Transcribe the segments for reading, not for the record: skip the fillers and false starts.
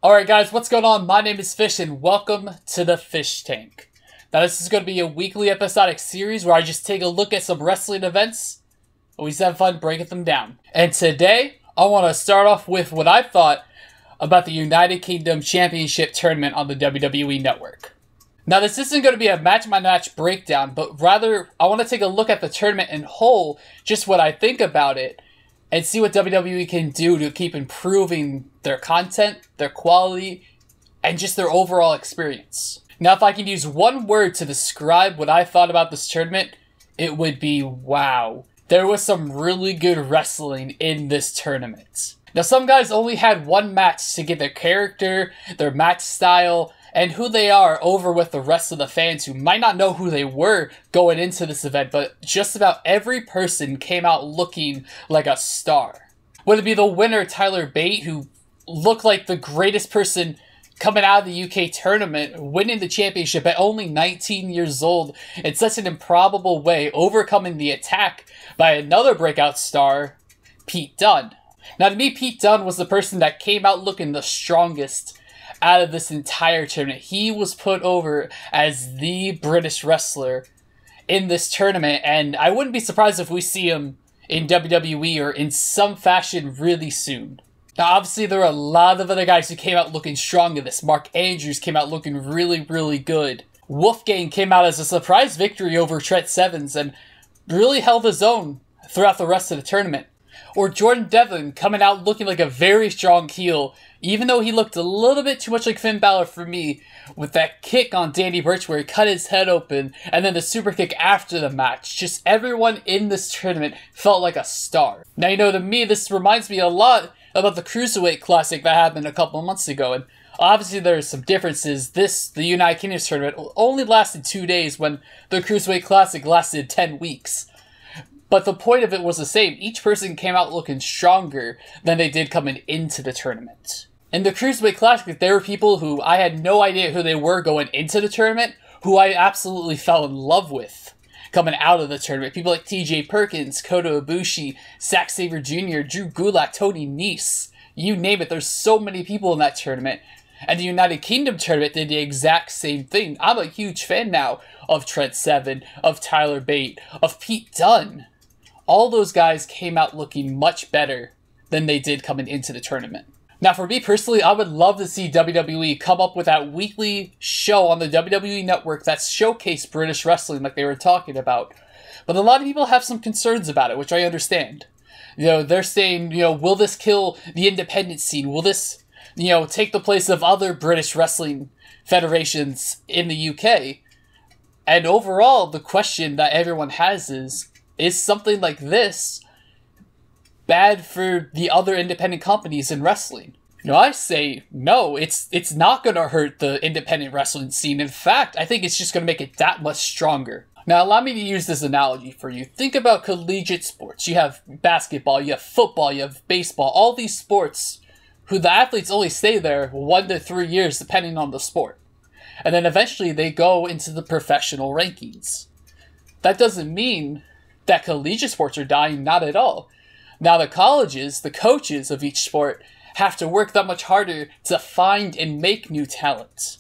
Alright guys, what's going on? My name is Fish and welcome to the Fish Tank. Now this is going to be a weekly episodic series where I just take a look at some wrestling events and we just have fun breaking them down. And today, I want to start off with what I thought about the United Kingdom Championship Tournament on the WWE Network. Now this isn't going to be a match-by-match breakdown, but rather I want to take a look at the tournament in whole, just what I think about it, and see what WWE can do to keep improving their content, their quality, and just their overall experience. Now, if I could use one word to describe what I thought about this tournament, it would be wow. There was some really good wrestling in this tournament. Now, some guys only had one match to get their character, their match style, and who they are over with the rest of the fans who might not know who they were going into this event, but just about every person came out looking like a star. Whether it be the winner, Tyler Bate, who looked like the greatest person coming out of the UK tournament, winning the championship at only 19 years old in such an improbable way, overcoming the attack by another breakout star, Pete Dunne. Now to me, Pete Dunne was the person that came out looking the strongest out of this entire tournament. He was put over as the British wrestler in this tournament, and I wouldn't be surprised if we see him in WWE or in some fashion really soon. Now obviously there are a lot of other guys who came out looking strong in this. Mark Andrews came out looking really good. Wolfgang came out as a surprise victory over Trent Sevens and really held his own throughout the rest of the tournament. Or Jordan Devlin coming out looking like a very strong heel, even though he looked a little bit too much like Finn Balor for me, with that kick on Danny Burch where he cut his head open, and then the super kick after the match. Just everyone in this tournament felt like a star. Now, you know, to me, this reminds me a lot about the Cruiserweight Classic that happened a couple of months ago, and obviously there's some differences. The United Kingdom tournament only lasted 2 days when the Cruiserweight Classic lasted 10 weeks. But the point of it was the same. Each person came out looking stronger than they did coming into the tournament. In the Cruiserweight Classic, there were people who I had no idea who they were going into the tournament, who I absolutely fell in love with coming out of the tournament. People like TJ Perkins, Kota Ibushi, Zack Sabre Jr., Drew Gulak, Tony Nese, you name it. There's so many people in that tournament. And the United Kingdom tournament did the exact same thing. I'm a huge fan now of Trent Seven, of Tyler Bate, of Pete Dunne. All those guys came out looking much better than they did coming into the tournament. Now, for me personally, I would love to see WWE come up with that weekly show on the WWE Network that showcased British wrestling like they were talking about. But a lot of people have some concerns about it, which I understand. You know, they're saying, will this kill the independent scene? Will this, take the place of other British wrestling federations in the UK? And overall, the question that everyone has is something like this bad for the other independent companies in wrestling? I say no, it's not going to hurt the independent wrestling scene. In fact, I think it's just going to make it that much stronger. Now, allow me to use this analogy for you. Think about collegiate sports. You have basketball, you have football, you have baseball, all these sports who the athletes only stay there 1 to 3 years depending on the sport. And then eventually they go into the professional rankings. That doesn't mean that collegiate sports are dying, not at all. Now the colleges, the coaches of each sport, have to work that much harder to find and make new talent.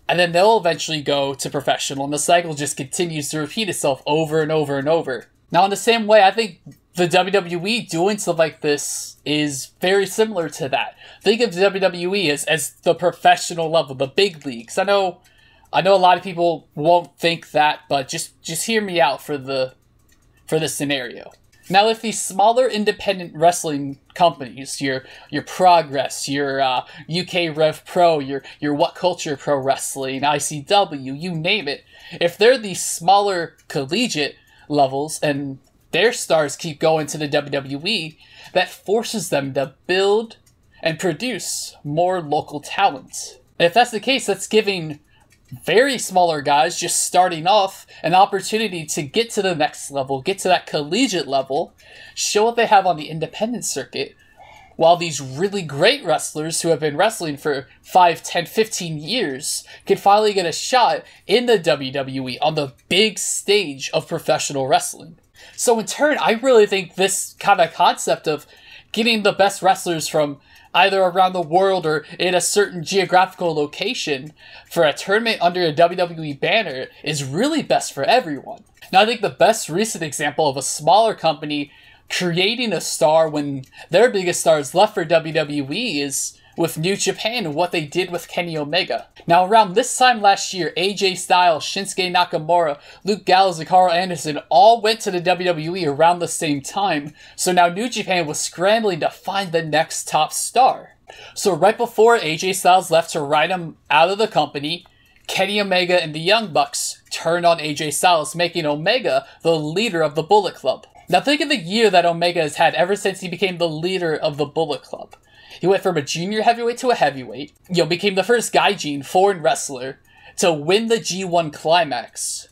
And then they'll eventually go to professional, and the cycle just continues to repeat itself over and over and over. Now in the same way, I think the WWE doing stuff like this is very similar to that. Think of WWE as the professional level, the big leagues. I know a lot of people won't think that, but just hear me out for this scenario. Now, if these smaller independent wrestling companies, your Progress, your UK Rev Pro, your What Culture Pro Wrestling, ICW, you name it, if they're these smaller collegiate levels and their stars keep going to the WWE, that forces them to build and produce more local talent. And if that's the case, that's giving very smaller guys just starting off an opportunity to get to the next level, get to that collegiate level, show what they have on the independent circuit, while these really great wrestlers who have been wrestling for 5, 10, 15 years can finally get a shot in the WWE on the big stage of professional wrestling. So in turn, I really think this kind of concept of getting the best wrestlers from either around the world or in a certain geographical location for a tournament under a WWE banner is really best for everyone. Now, I think the best recent example of a smaller company creating a star when their biggest stars left for WWE is with New Japan and what they did with Kenny Omega. Now, around this time last year, AJ Styles, Shinsuke Nakamura, Luke Gallows, and Carl Anderson all went to the WWE around the same time, so now New Japan was scrambling to find the next top star. So right before AJ Styles left to ride him out of the company, Kenny Omega and the Young Bucks turned on AJ Styles, making Omega the leader of the Bullet Club. Now think of the year that Omega has had ever since he became the leader of the Bullet Club. He went from a junior heavyweight to a heavyweight, became the first Gaijin foreign wrestler to win the G1 Climax,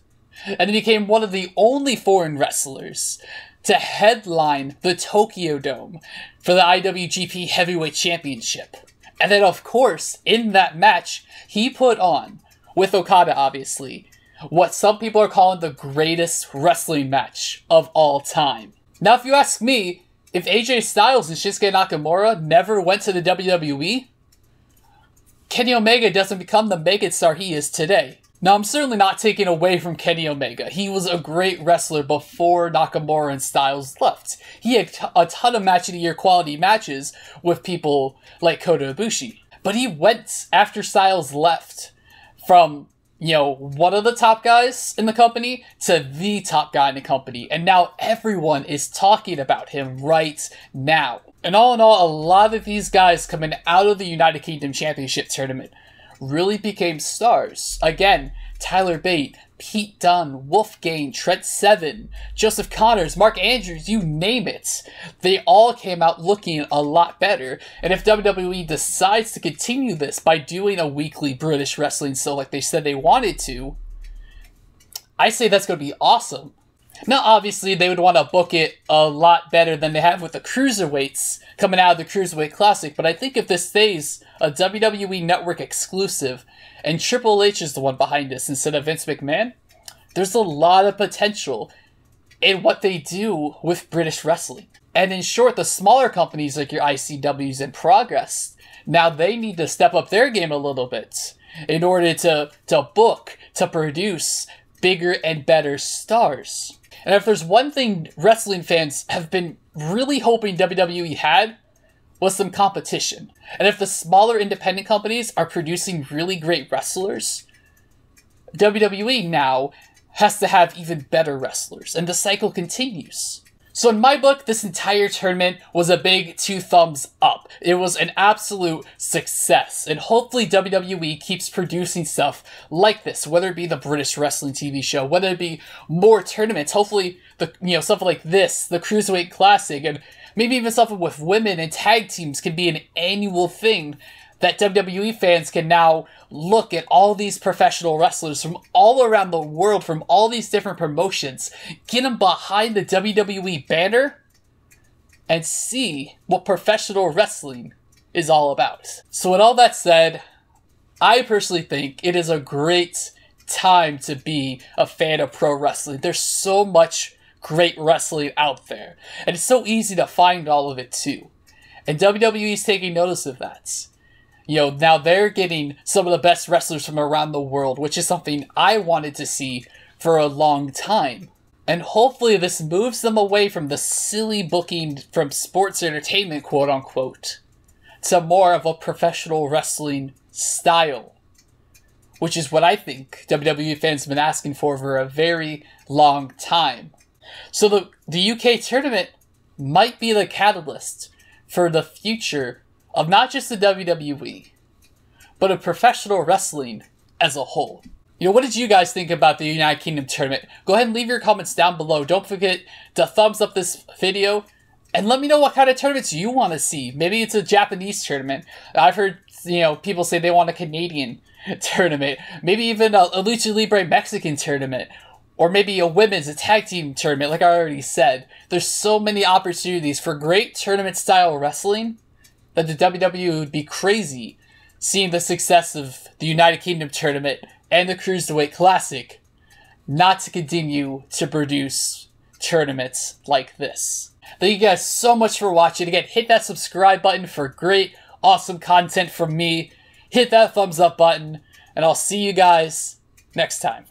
and he became one of the only foreign wrestlers to headline the Tokyo Dome for the IWGP Heavyweight Championship. And then, of course, in that match, he put on, with Okada obviously, what some people are calling the greatest wrestling match of all time. Now, if you ask me, if AJ Styles and Shinsuke Nakamura never went to the WWE, Kenny Omega doesn't become the megastar he is today. Now, I'm certainly not taking away from Kenny Omega. He was a great wrestler before Nakamura and Styles left. He had a ton of match-of-the-year quality matches with people like Kota Ibushi. But he went, after Styles left, from one of the top guys in the company to the top guy in the company. And now everyone is talking about him right now. And all in all, a lot of these guys coming out of the United Kingdom Championship Tournament really became stars. Again, Tyler Bate, Pete Dunne, Wolfgang, Trent Seven, Joseph Connors, Mark Andrews, you name it. They all came out looking a lot better. And if WWE decides to continue this by doing a weekly British wrestling show like they said they wanted to, I say that's going to be awesome. Now, obviously, they would want to book it a lot better than they have with the Cruiserweights coming out of the Cruiserweight Classic, but I think if this stays a WWE Network exclusive, and Triple H is the one behind this instead of Vince McMahon, there's a lot of potential in what they do with British wrestling. And in short, the smaller companies like your ICWs and Progress, now they need to step up their game a little bit in order to book, to produce bigger and better stars. And if there's one thing wrestling fans have been really hoping WWE had, was some competition. And if the smaller independent companies are producing really great wrestlers, WWE now has to have even better wrestlers, and the cycle continues. So in my book, this entire tournament was a big 2 thumbs up. It was an absolute success, and hopefully WWE keeps producing stuff like this, whether it be the British Wrestling TV show, whether it be more tournaments, hopefully something like this, the Cruiserweight Classic, and maybe even something with women and tag teams can be an annual thing that WWE fans can now look at all these professional wrestlers from all around the world, from all these different promotions, get them behind the WWE banner, and see what professional wrestling is all about. So with all that said, I personally think it is a great time to be a fan of pro wrestling. There's so much great wrestling out there, and it's so easy to find all of it too. And WWE is taking notice of that. Now they're getting some of the best wrestlers from around the world, which is something I wanted to see for a long time. And hopefully this moves them away from the silly booking from sports entertainment, quote unquote, to more of a professional wrestling style, which is what I think WWE fans have been asking for a very long time. So the UK tournament might be the catalyst for the future of not just the WWE, but of professional wrestling as a whole. What did you guys think about the United Kingdom tournament? Go ahead and leave your comments down below. Don't forget to thumbs up this video, and let me know what kind of tournaments you want to see. Maybe it's a Japanese tournament. I've heard, people say they want a Canadian tournament. Maybe even a Lucha Libre Mexican tournament. Or maybe a women's, a tag team tournament, like I already said. There's so many opportunities for great tournament-style wrestling that the WWE would be crazy seeing the success of the United Kingdom tournament and the Cruiserweight Classic not to continue to produce tournaments like this. Thank you guys so much for watching. Again, hit that subscribe button for great, awesome content from me, hit that thumbs up button, and I'll see you guys next time.